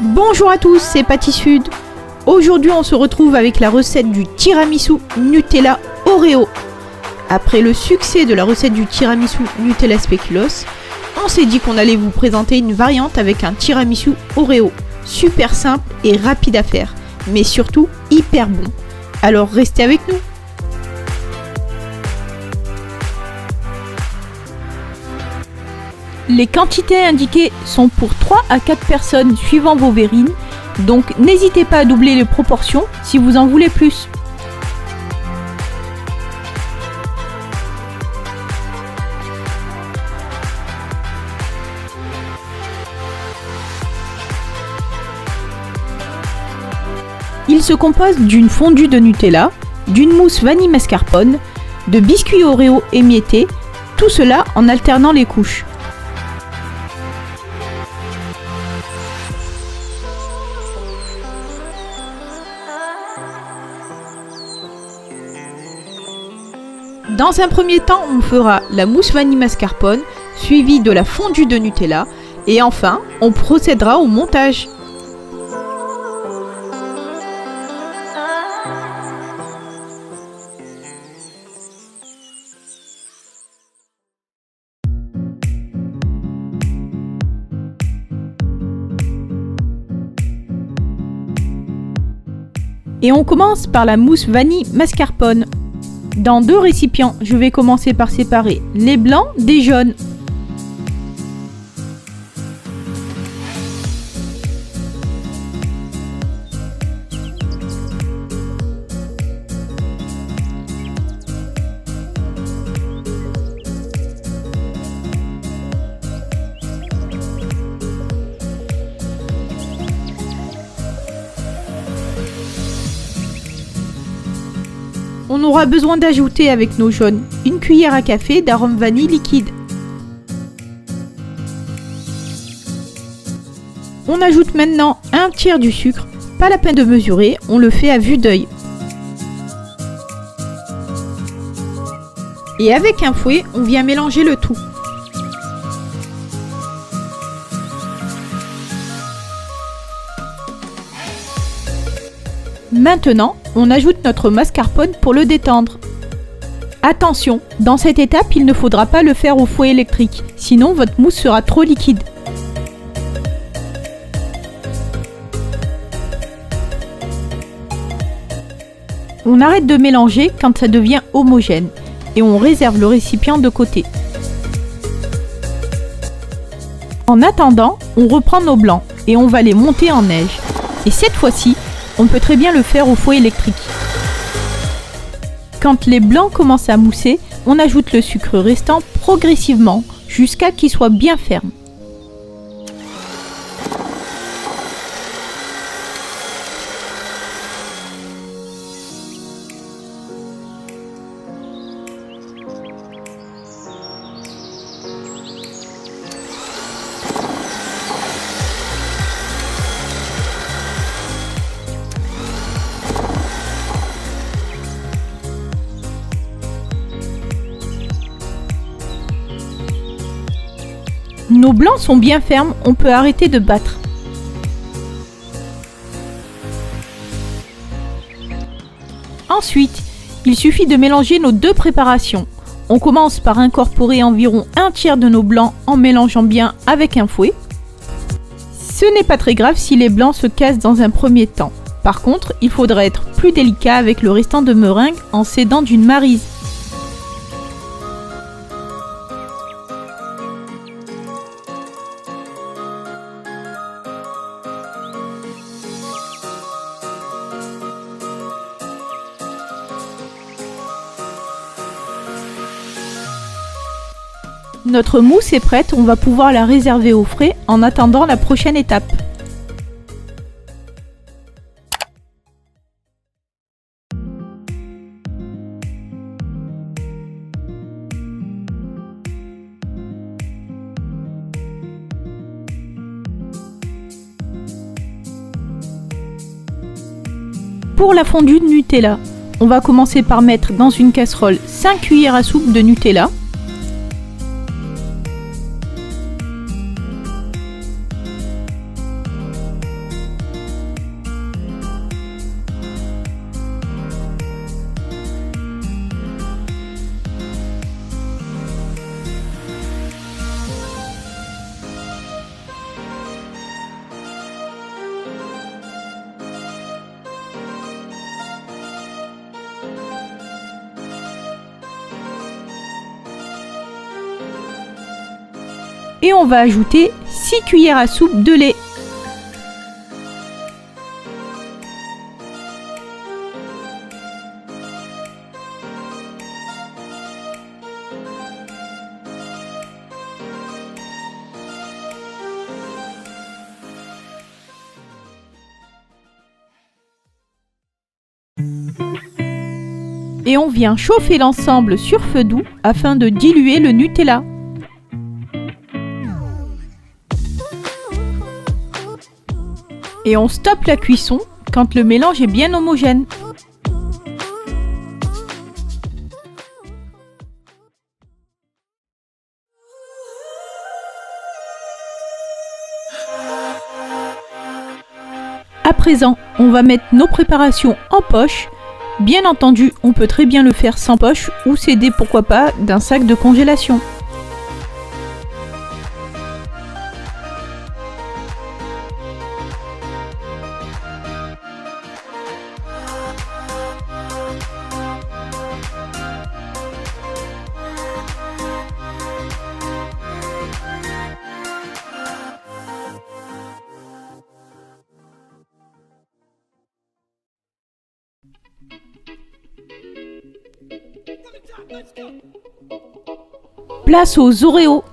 Bonjour à tous, c'est Patty Sud. Aujourd'hui, on se retrouve avec la recette du tiramisu Nutella Oreo. Après le succès de la recette du tiramisu Nutella Speculoos, on s'est dit qu'on allait vous présenter une variante avec un tiramisu Oreo. Super simple et rapide à faire, mais surtout hyper bon. Alors restez avec nous. Les quantités indiquées sont pour 3 à 4 personnes suivant vos verrines, donc n'hésitez pas à doubler les proportions si vous en voulez plus. Il se compose d'une fondue de Nutella, d'une mousse vanille mascarpone, de biscuits Oreo émiettés, tout cela en alternant les couches. Dans un premier temps, on fera la mousse vanille mascarpone, suivie de la fondue de Nutella, et enfin, on procédera au montage. Et on commence par la mousse vanille mascarpone. Dans 2 récipients, je vais commencer par séparer les blancs des jaunes. On aura besoin d'ajouter avec nos jaunes une cuillère à café d'arôme vanille liquide. On ajoute maintenant un tiers du sucre, pas la peine de mesurer, on le fait à vue d'œil. Et avec un fouet, on vient mélanger le tout. Maintenant, on ajoute notre mascarpone pour le détendre. Attention, dans cette étape, il ne faudra pas le faire au fouet électrique, sinon votre mousse sera trop liquide. On arrête de mélanger quand ça devient homogène et on réserve le récipient de côté. En attendant, on reprend nos blancs et on va les monter en neige. Et cette fois-ci, on peut très bien le faire au fouet électrique. Quand les blancs commencent à mousser, on ajoute le sucre restant progressivement jusqu'à qu'il soit bien ferme. Nos blancs sont bien fermes, on peut arrêter de battre. Ensuite, il suffit de mélanger nos 2 préparations. On commence par incorporer environ un tiers de nos blancs en mélangeant bien avec un fouet. Ce n'est pas très grave si les blancs se cassent dans un premier temps. Par contre, il faudra être plus délicat avec le restant de meringue en s'aidant d'une maryse. Notre mousse est prête, on va pouvoir la réserver au frais en attendant la prochaine étape. Pour la fondue de Nutella, on va commencer par mettre dans une casserole 5 cuillères à soupe de Nutella. Et on va ajouter 6 cuillères à soupe de lait. Et on vient chauffer l'ensemble sur feu doux afin de diluer le Nutella. Et on stoppe la cuisson quand le mélange est bien homogène. À présent, on va mettre nos préparations en poche. Bien entendu, on peut très bien le faire sans poche ou s'aider pourquoi pas d'un sac de congélation. Place aux Oreos.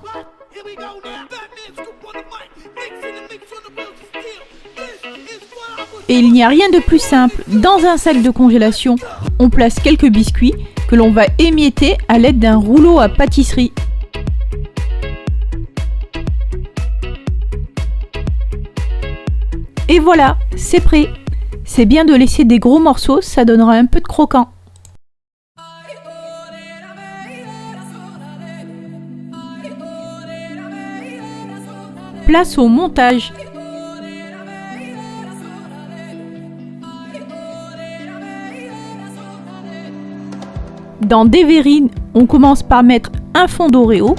Et il n'y a rien de plus simple. Dans un sac de congélation, on place quelques biscuits que l'on va émietter à l'aide d'un rouleau à pâtisserie. Et voilà, c'est prêt. C'est bien de laisser des gros morceaux, ça donnera un peu de croquant. Place au montage. Dans des verrines, on commence par mettre un fond d'Oreo.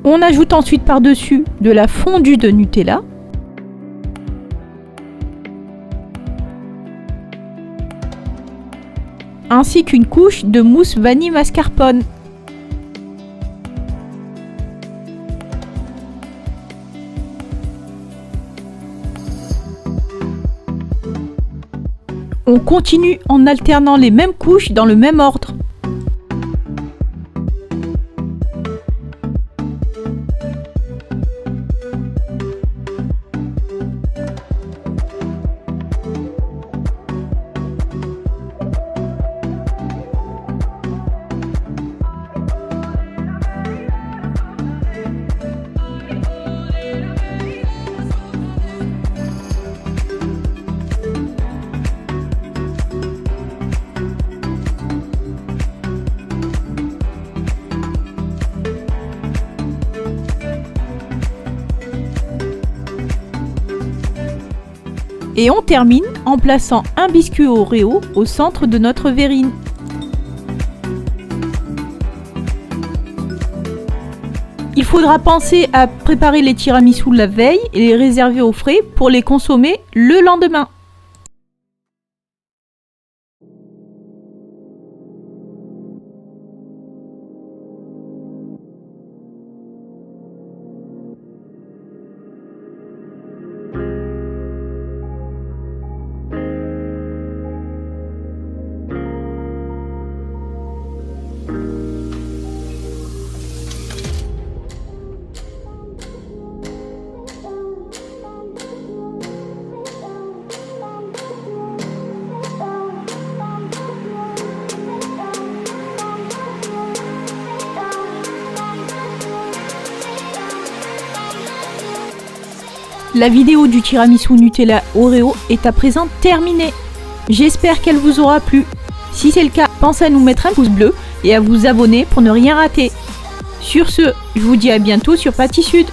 On ajoute ensuite par-dessus de la fondue de Nutella. Ainsi qu'une couche de mousse vanille mascarpone. On continue en alternant les mêmes couches dans le même ordre. Et on termine en plaçant un biscuit Oreo au centre de notre verrine. Il faudra penser à préparer les tiramisu la veille et les réserver au frais pour les consommer le lendemain. La vidéo du tiramisu Nutella Oreo est à présent terminée. J'espère qu'elle vous aura plu. Si c'est le cas, pensez à nous mettre un pouce bleu et à vous abonner pour ne rien rater. Sur ce, je vous dis à bientôt sur Pâtisud.